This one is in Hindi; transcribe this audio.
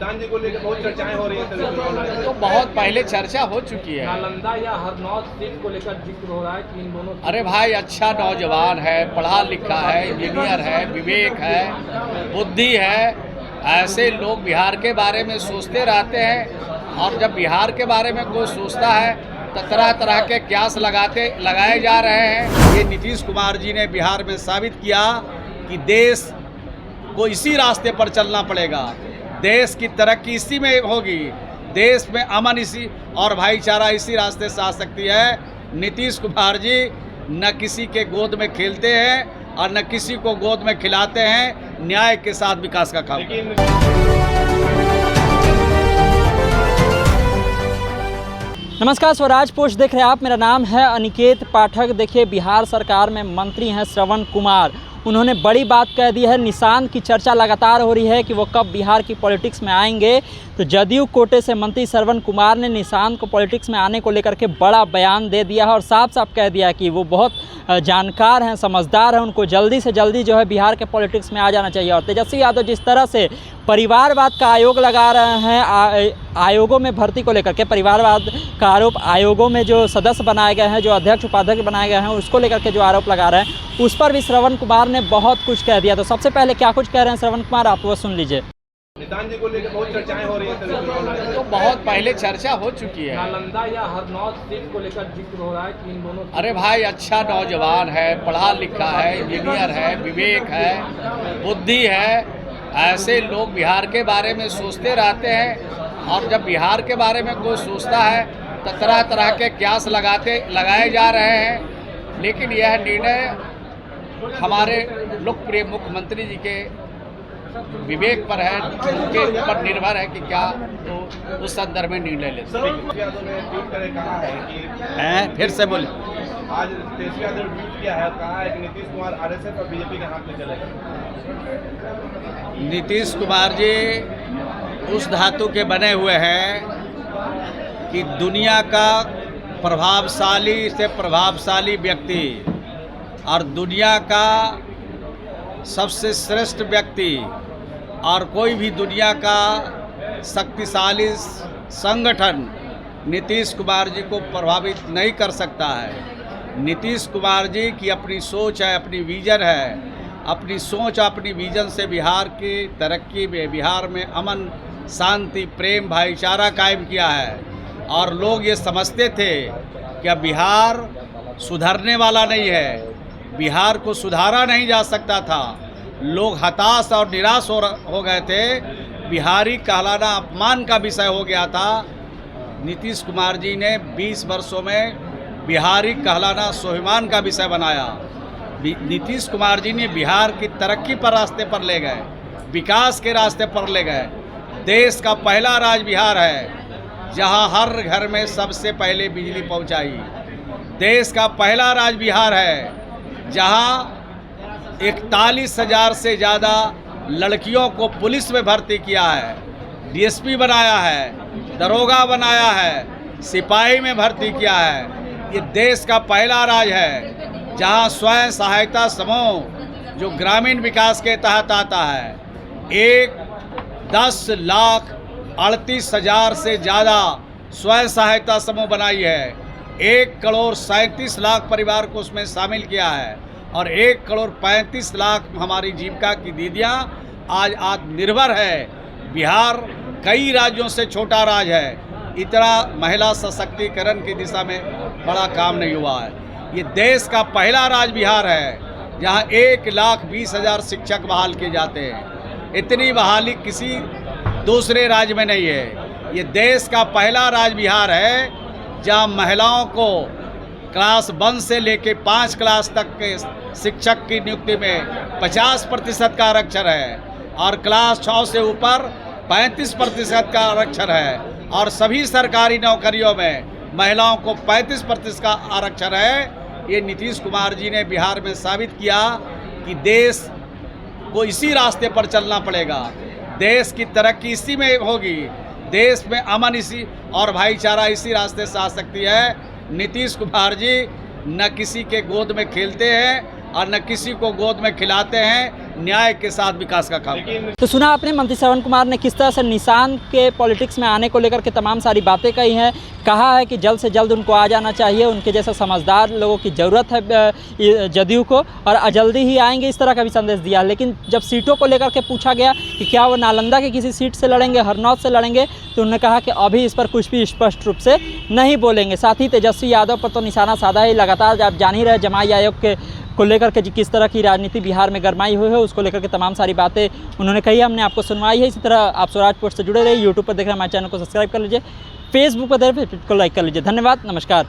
नितिन जी को लेकर बहुत चर्चाएं हो रही हैं। तो बहुत पहले चर्चा हो चुकी है। नालंदा या हरनौत सीट को लेकर जिक्र हो रहा है कि इन दोनों अरे भाई, अच्छा नौजवान है, पढ़ा लिखा है, इंजीनियर है, विवेक है, बुद्धि है। ऐसे लोग बिहार के बारे में सोचते रहते हैं, और जब बिहार के बारे में कोई सोचता है तो तरह तरह के क्यास लगाए जा रहे हैं। ये नीतीश कुमार जी ने बिहार में साबित किया कि देश को इसी रास्ते पर चलना पड़ेगा, देश की तरक्की इसी में होगी, देश में अमन इसी और भाईचारा इसी रास्ते से आ सकती है। नीतीश कुमार जी न किसी के गोद में खेलते हैं और न किसी को गोद में खिलाते हैं, न्याय के साथ विकास का काम। नमस्कार, स्वराज पोस्ट देख रहे हैं आप। मेरा नाम है अनिकेत पाठक। देखिए, बिहार सरकार में मंत्री हैं श्रवण कुमार। उन्होंने बड़ी बात कह दी है। निशांत की चर्चा लगातार हो रही है कि वो कब बिहार की पॉलिटिक्स में आएंगे। तो जदयू कोटे से मंत्री श्रवण कुमार ने निशांत को पॉलिटिक्स में आने को लेकर के बड़ा बयान दे दिया है और साफ साफ कह दिया कि वो बहुत जानकार हैं, समझदार हैं, उनको जल्दी से जल्दी जो है बिहार के पॉलिटिक्स में आ जाना चाहिए। और तेजस्वी यादव जिस तरह से परिवारवाद का आयोग लगा रहे हैं, आयोगों में भर्ती को लेकर के परिवारवाद का आरोप, आयोगों में जो सदस्य बनाए गए हैं, जो अध्यक्ष उपाध्यक्ष बनाए गए हैं, उसको लेकर के जो आरोप लगा रहे हैं, उस पर भी श्रवण कुमार ने बहुत कुछ कह दिया। तो सबसे पहले क्या कुछ कह रहे हैं श्रवण कुमार, आप वो सुन लीजिए। नितिन जी को लेकर बहुत चर्चाएं हो रही हैं। तो बहुत पहले चर्चा हो चुकी है। नालंदा या हरनौत सीट को लेकर जिक्र हो रहा है कि इन दोनों अरे भाई, अच्छा नौजवान है, पढ़ा लिखा है, इंजीनियर है, विवेक है, बुद्धि है। ऐसे लोग बिहार के बारे में सोचते रहते हैं, और जब बिहार के बारे में कोई सोचता है तो तरह तरह के क्यास लगाए जा रहे हैं। लेकिन यह निर्णय हमारे लोकप्रिय मुख्यमंत्री जी के विवेक पर है, उनके ऊपर निर्भर है कि क्या तो उस संदर्भ में निर्णय लेते हैं। फिर से बोले। आज तेजस्वी यादव ने ट्वीट किया है, कहा है कि नीतीश कुमार आरएसएस और बीजेपी के हाथ में चलेगा। नीतीश कुमार जी उस धातु के बने हुए हैं कि दुनिया का प्रभावशाली से प्रभावशाली व्यक्ति और दुनिया का सबसे श्रेष्ठ व्यक्ति और कोई भी दुनिया का शक्तिशाली संगठन नीतीश कुमार जी को प्रभावित नहीं कर सकता है। नीतीश कुमार जी की अपनी सोच है, अपनी विजन है, अपनी सोच अपनी विजन से बिहार की तरक्की में, बिहार में अमन शांति प्रेम भाईचारा कायम किया है। और लोग ये समझते थे कि अब बिहार सुधरने वाला नहीं है, बिहार को सुधारा नहीं जा सकता था। लोग हताश और निराश हो गए थे, बिहारी कहलाना अपमान का विषय हो गया था। नीतीश कुमार जी ने 20 वर्षों में बिहारी कहलाना स्वाभिमान का विषय बनाया। नीतीश कुमार जी ने बिहार की तरक्की पर रास्ते पर ले गए, विकास के रास्ते पर ले गए। देश का पहला राज्य बिहार है जहां हर घर में सबसे पहले बिजली पहुंचाई। देश का पहला राज्य बिहार है जहां 41,000 से ज़्यादा लड़कियों को पुलिस में भर्ती किया है, डीएसपी बनाया है, दरोगा बनाया है, सिपाही में भर्ती किया है। ये देश का पहला राज्य है जहां स्वयं सहायता समूह जो ग्रामीण विकास के तहत आता है, 10,38,000 से ज़्यादा स्वयं सहायता समूह बनाई है। 1,37,00,000 परिवार को उसमें शामिल किया है और 1,35,00,000 हमारी जीविका की दीदियाँ आज आत्मनिर्भर है। बिहार कई राज्यों से छोटा राज्य है, इतना महिला सशक्तिकरण की दिशा में बड़ा काम नहीं हुआ है। ये देश का पहला राज्य बिहार है जहाँ 1,20,000 शिक्षक बहाल किए जाते हैं। इतनी बहाली किसी दूसरे राज्य में नहीं है। ये देश का पहला राज्य बिहार है जहाँ महिलाओं को क्लास 1 से लेकर 5 क्लास तक के शिक्षक की नियुक्ति में 50% का आरक्षण है और क्लास 6 से ऊपर 35% का आरक्षण है और सभी सरकारी नौकरियों में महिलाओं को 35% का आरक्षण है। ये नीतीश कुमार जी ने बिहार में साबित किया कि देश को इसी रास्ते पर चलना पड़ेगा, देश की तरक्की इसी में होगी, देश में अमन इसी और भाईचारा इसी रास्ते से आ सकती है। नीतीश कुमार जी न किसी के गोद में खेलते हैं और न किसी को गोद में खिलाते हैं, न्याय के साथ विकास का काम करें। तो सुना आपने मंत्री श्रवण कुमार ने किस तरह से निशान के पॉलिटिक्स में आने को लेकर के तमाम सारी बातें कही हैं। कहा है कि जल्द से जल्द उनको आ जाना चाहिए, उनके जैसा समझदार लोगों की ज़रूरत है जदयू को, और जल्दी ही आएंगे, इस तरह का भी संदेश दिया। लेकिन जब सीटों को लेकर के पूछा गया कि क्या वो नालंदा के किसी सीट से लड़ेंगे, हरनौत से लड़ेंगे, तो उन्होंने कहा कि अभी इस पर कुछ भी स्पष्ट रूप से नहीं बोलेंगे। साथ ही तेजस्वी यादव पर तो निशाना साधा ही, लगातार आप जान ही रहे जमाई आयोग के को लेकर के किस तरह की राजनीति बिहार में गरमाई हुई है, उसको लेकर के तमाम सारी बातें उन्होंने कही, हमने आपको सुनवाई है। इसी तरह आप स्वराज पोस्ट से जुड़े रहिए। यूट्यूब पर देख रहे हैं हमारे चैनल को सब्सक्राइब कर लीजिए, फेसबुक पर देख रहे हैं को लाइक कर लीजिए। धन्यवाद, नमस्कार।